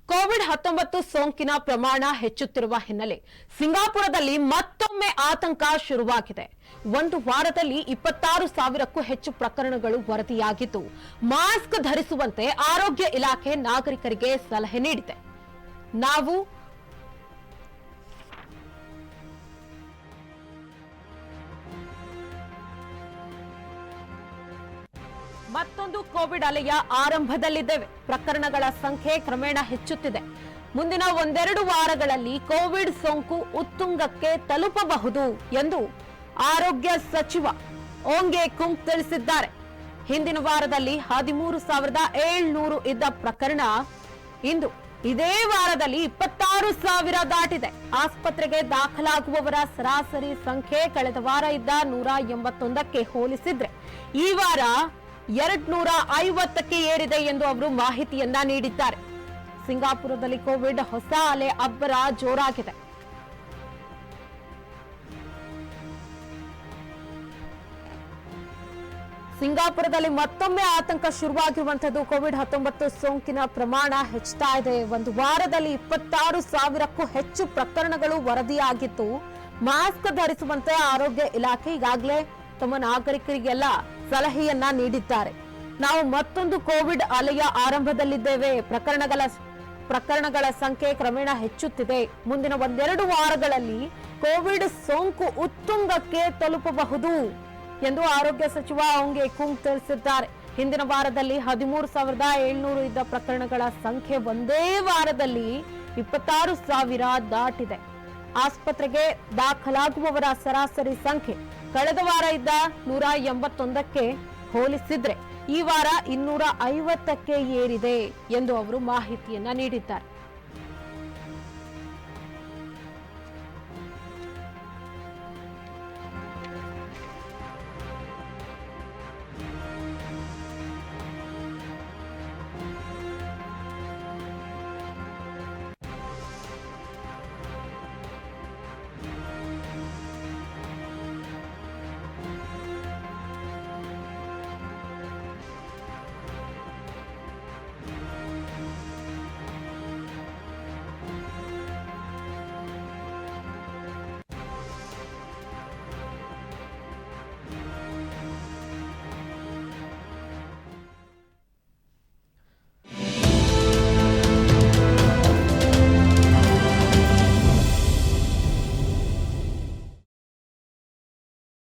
COVID-19 ಸೋಂಕಿನ ಪ್ರಮಾಣ ಹೆಚ್ಚುತ್ತಿರುವ ಹಿನ್ನೆಲೆ ಸಿಂಗಾಪುರದಲ್ಲಿ ಮತ್ತೊಮ್ಮೆ ಆತಂಕ ಶುರುವಾಗಿದೆ. ಒಂದು ವಾರದಲ್ಲಿ 26,000ಕ್ಕೂ ಹೆಚ್ಚು ಪ್ರಕರಣಗಳು ವರದಿಯಾಗಿದ್ದು, ಮಾಸ್ಕ್ ಧರಿಸುವಂತೆ ಆರೋಗ್ಯ ಇಲಾಖೆ ನಾಗರಿಕರಿಗೆ ಸಲಹೆ ನೀಡಿದೆ. ಮತ್ತೊಂದು ಕೋವಿಡ್ ಅಲೆಯ ಆರಂಭದಲ್ಲಿದ್ದೇವೆ. ಪ್ರಕರಣಗಳ ಸಂಖ್ಯೆ ಕ್ರಮೇಣ ಹೆಚ್ಚುತ್ತಿದೆ. ಮುಂದಿನ ಒಂದೆರಡು ವಾರಗಳಲ್ಲಿ ಕೋವಿಡ್ ಸೋಂಕು ಉತ್ತುಂಗಕ್ಕೆ ತಲುಪಬಹುದು ಎಂದು ಆರೋಗ್ಯ ಸಚಿವ ಓಂಗೆ ಕುಂಗ್ ತಿಳಿಸಿದ್ದಾರೆ. ಹಿಂದಿನ ವಾರದಲ್ಲಿ 13,700 ಇದ್ದ ಪ್ರಕರಣ ಇಂದು ಇದೇ ವಾರದಲ್ಲಿ 26,000 ದಾಟಿದೆ. ಆಸ್ಪತ್ರೆಗೆ ದಾಖಲಾಗುವವರ ಸರಾಸರಿ ಸಂಖ್ಯೆ ಕಳೆದ ವಾರ ಇದ್ದ 181ಕ್ಕೆ ಹೋಲಿಸಿದ್ರೆ ಈ ವಾರ 250ಕ್ಕೆ ಏರಿದೆ ಎಂದು ಅವರು ಮಾಹಿತಿಯನ್ನ ನೀಡಿದ್ದಾರೆ. ಸಿಂಗಾಪುರದಲ್ಲಿ ಕೋವಿಡ್ ಹೊಸ ಅಲೆ ಅಬ್ಬರ ಜೋರಾಗಿದೆ. ಸಿಂಗಾಪುರದಲ್ಲಿ ಮತ್ತೊಮ್ಮೆ ಆತಂಕ ಶುರುವಾಗಿರುವಂತದ್ದು. ಕೋವಿಡ್-19 ಸೋಂಕಿನ ಪ್ರಮಾಣ ಹೆಚ್ಚುತ್ತಾ ಇದೆ. ಒಂದು ವಾರದಲ್ಲಿ 26,000ಕ್ಕೂ ಹೆಚ್ಚು ಪ್ರಕರಣಗಳು ವರದಿಯಾಗಿತ್ತು. ಮಾಸ್ಕ್ ಧರಿಸುವಂತೆ ಆರೋಗ್ಯ ಇಲಾಖೆ ಈಗಾಗಲೇ ತಮ್ಮ ನಾಗರಿಕರಿಗೆಲ್ಲ ಸಲಹೆಯನ್ನ ನೀಡಿದ್ದಾರೆ. ನಾವು ಮತ್ತೊಂದು ಕೋವಿಡ್ ಅಲೆಯ ಆರಂಭದಲ್ಲಿದ್ದೇವೆ. ಪ್ರಕರಣಗಳ ಸಂಖ್ಯೆ ಕ್ರಮೇಣ ಹೆಚ್ಚುತ್ತಿದೆ. ಮುಂದಿನ ಒಂದೆರಡು ವಾರಗಳಲ್ಲಿ ಕೋವಿಡ್ ಸೋಂಕು ಉತ್ತುಂಗಕ್ಕೆ ತಲುಪಬಹುದು ಎಂದು ಆರೋಗ್ಯ ಸಚಿವ ಓಂಗೆ ಕುಂಗ್ ತಿಳಿಸಿದ್ದಾರೆ. ಹಿಂದಿನ ವಾರದಲ್ಲಿ 13,700 ಇದ್ದ ಪ್ರಕರಣಗಳ ಸಂಖ್ಯೆ ಒಂದೇ ವಾರದಲ್ಲಿ 26,000 ದಾಟಿದೆ. ಆಸ್ಪತ್ರೆಗೆ ದಾಖಲಾಗುವವರ ಸರಾಸರಿ ಸಂಖ್ಯೆ ಕಳೆದ ವಾರ ಇದ್ದ 181ಕ್ಕೆ ಹೋಲಿಸಿದ್ರೆ ಈ ವಾರ 250ಕ್ಕೆ ಏರಿದೆ ಎಂದು ಅವರು ಮಾಹಿತಿಯನ್ನ ನೀಡಿದ್ದಾರೆ.